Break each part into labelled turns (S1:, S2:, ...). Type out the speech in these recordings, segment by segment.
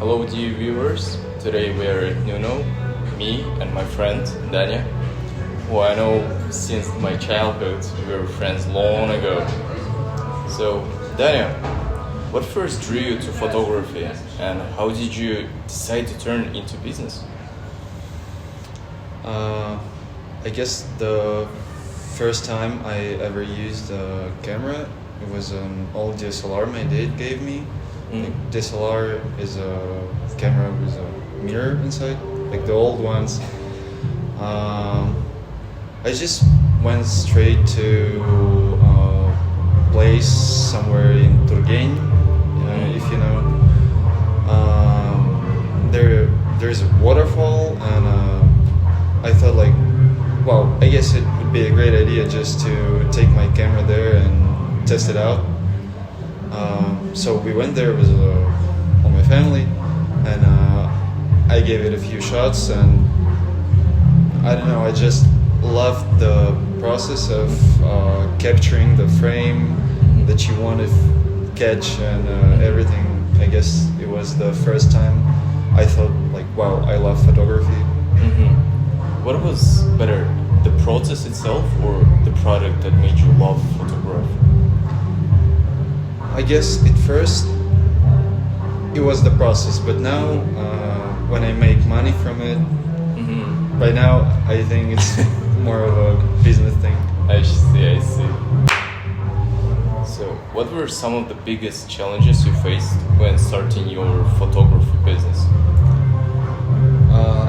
S1: Hello, dear viewers. Today we are at Nuno, me and my friend Dania, who I know since my childhood. We were friends long ago. So, Dania, what first drew you to photography, and how did you decide to turn it into business?
S2: Uh, I guess the first time I ever used a camera, it was an old DSLR my dad gave me. Like, DSLR is a camera with a mirror inside, like the old ones. I just went straight to a place somewhere in Turgen, if you know. There's a waterfall, and I thought like, wow, I guess it would be a great idea just to take my camera there and test it out. So we went there with all my family, and I gave it a few shots, and I don't know, I just loved the process of capturing the frame that you want to catch and everything. I guess it was the first time I thought like, wow, I love photography.
S1: What was better, the process itself or the product that made you love photography?
S2: I guess at first it was the process, but now when I make money from it, right now I think it's more of a business thing.
S1: I see. So, what were some of the biggest challenges you faced when starting your photography business?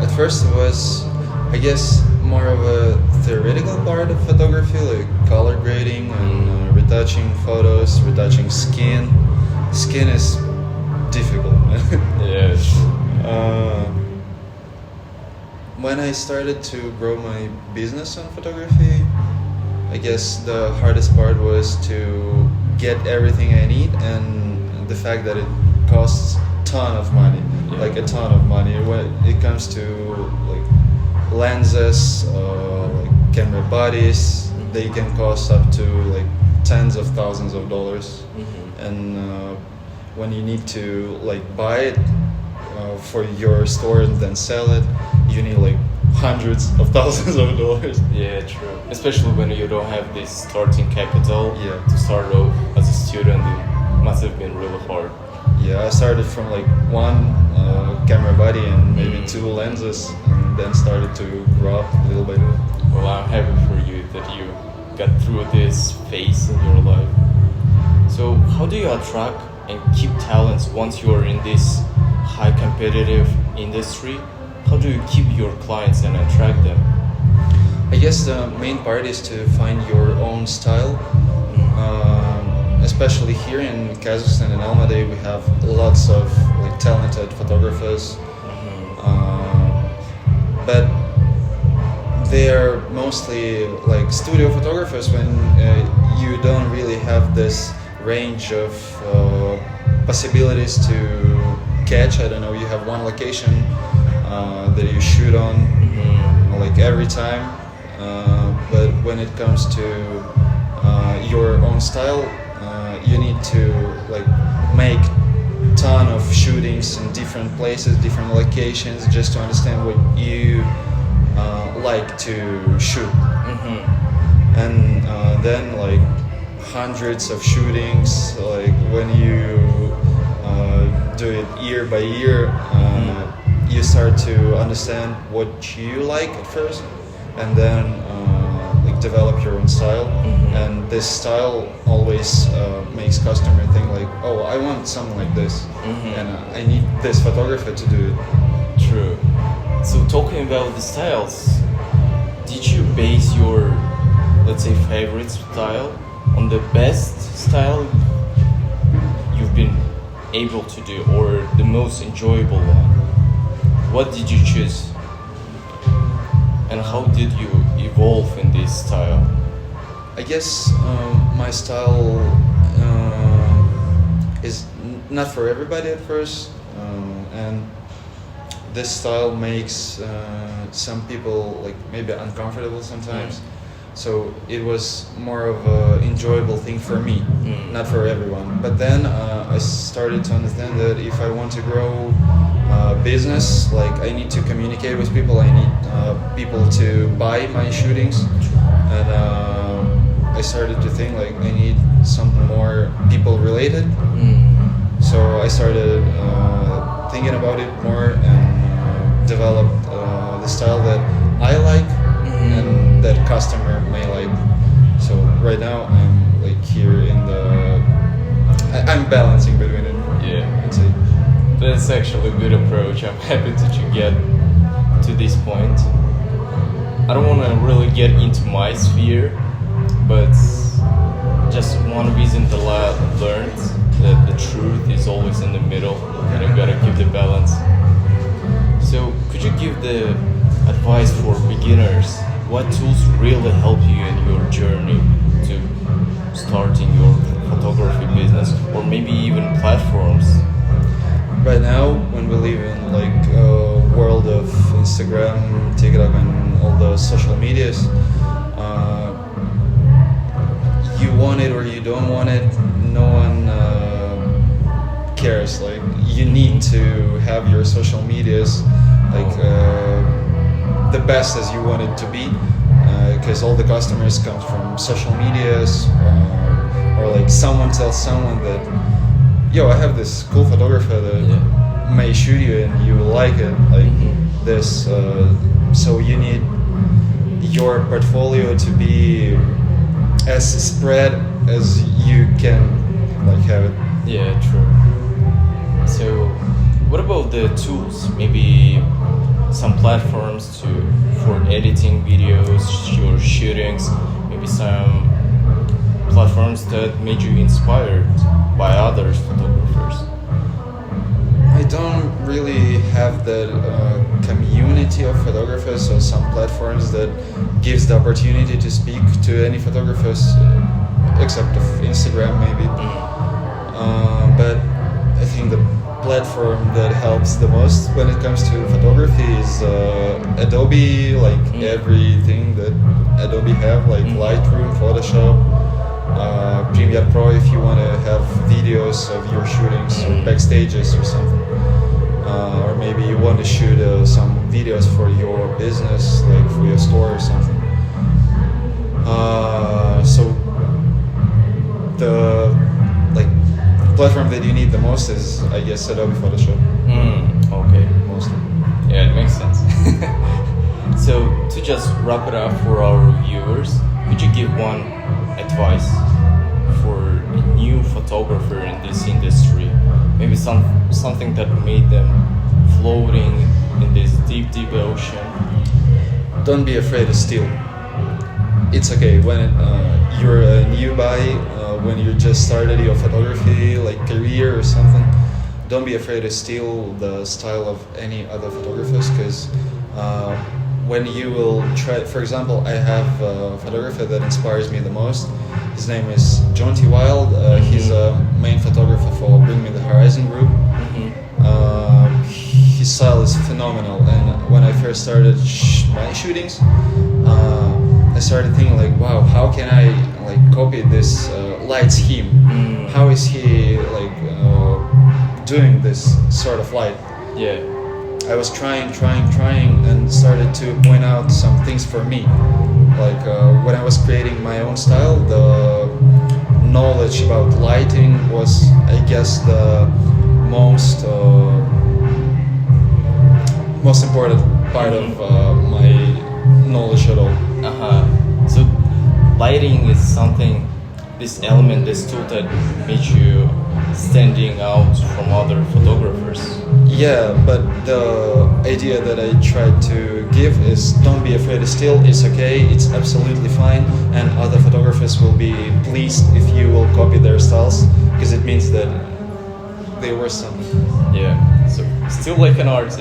S2: At first it was, I guess, more of a theoretical part of photography, like color grading and retouching photos, retouching skin. Skin is difficult, man.
S1: Yes.
S2: When I started to grow my business on photography, I guess the hardest part was to get everything I need, and the fact that it costs ton of money, like a ton of money when it comes to like lenses, like camera bodies. They can cost up to like tens of thousands of dollars, and when you need to like buy it for your store and then sell it, you need like hundreds of thousands of dollars.
S1: Yeah, true. Especially when you don't have this starting capital.
S2: Yeah.
S1: To start off as a student, it must have been really hard.
S2: Yeah, I started from like one camera body and maybe two lenses, and then started to grow up a little bit.
S1: Well, I'm happy for you that you got through this phase in your life. So, how do you attract and keep talents once you are in this high competitive industry? How do you keep your clients and attract them?
S2: I guess the main part is to find your own style. Especially here in Kazakhstan and Almaty, we have lots of like talented photographers, but they are mostly like studio photographers when you don't really have this range of possibilities to catch. I don't know, you have one location that you shoot on like every time, but when it comes to your own style, you need to like make ton of shootings in different places, different locations, just to understand what you like to shoot. And then like hundreds of shootings, like when you do it year by year, you start to understand what you like at first, and then like develop your own style. And this style always makes customer think like, oh, I want something like this, and I need this photographer to do it.
S1: True. So talking about the styles, did you base your, let's say, favorite style on the best style you've been able to do, or the most enjoyable one? What did you choose? And how did you evolve in this style?
S2: I guess my style is not for everybody at first, and this style makes some people like maybe uncomfortable sometimes. So it was more of an enjoyable thing for me, not for everyone. But then I started to understand that if I want to grow business. Like I need to communicate with people. I need people to buy my shootings, and I started to think like I need something more people related. So I started thinking about it more and developed the style that I like and that customer may like. So right now I'm like here in the I'm balancing between it.
S1: Yeah.
S2: I'd say.
S1: That's actually a good approach. I'm happy that you get to this point. I don't want to really get into my sphere, but just one reason that I learned that the truth is always in the middle and you gotta keep the balance. So could you give the advice for beginners? What tools really help you in your journey to starting your photography business, or maybe even platforms?
S2: Right now, when we live in like a world of Instagram, TikTok, and all the social medias, you want it or you don't want it, no one cares. Like you need to have your social medias like the best as you want it to be, because all the customers come from social medias, or like someone tells someone that, yo, I have this cool photographer that may shoot you and you will like it, like this. So you need your portfolio to be as spread as you can, like have it.
S1: Yeah, true. So, what about the tools? Maybe some platforms for editing videos, your shootings. Maybe some platforms that made you inspired by other photographers.
S2: I don't really have that community of photographers or some platforms that gives the opportunity to speak to any photographers, except of Instagram maybe. But I think the platform that helps the most when it comes to photography is Adobe, like everything that Adobe have, like Lightroom, Photoshop, Premiere Pro if you want to have videos of your shootings or backstages or something. Or maybe you want to shoot some videos for your business, like for your store or something. So the like platform that you need the most is, I guess, Adobe Photoshop.
S1: Okay.
S2: Mostly.
S1: Yeah, it makes sense. So to just wrap it up for our viewers, could you give one advice for a new photographer in this industry? Maybe something that made them floating in this deep ocean.
S2: Don't be afraid to steal. It's okay when you're a newbie, when you just started your photography like career or something. Don't be afraid to steal the style of any other photographers, because when you will try, for example, I have a photographer that inspires me the most. His name is John T. Wild. He's a main photographer for Bring Me the Horizon group. His style is phenomenal, and when I first started my shootings, I started thinking like, wow, how can I like copy this light scheme? How is he like doing this sort of light?
S1: Yeah.
S2: I was trying, and started to point out some things for me. Like when I was creating my own style, the knowledge about lighting was, I guess, the most important part of my knowledge at all.
S1: So lighting is something, this element, this tool that made you standing out from other photographers.
S2: Yeah, but the idea that I tried to give is don't be afraid to steal. It's okay, it's absolutely fine, and other photographers will be pleased if you will copy their styles, because it means that they were something.
S1: Yeah, so still like an artist.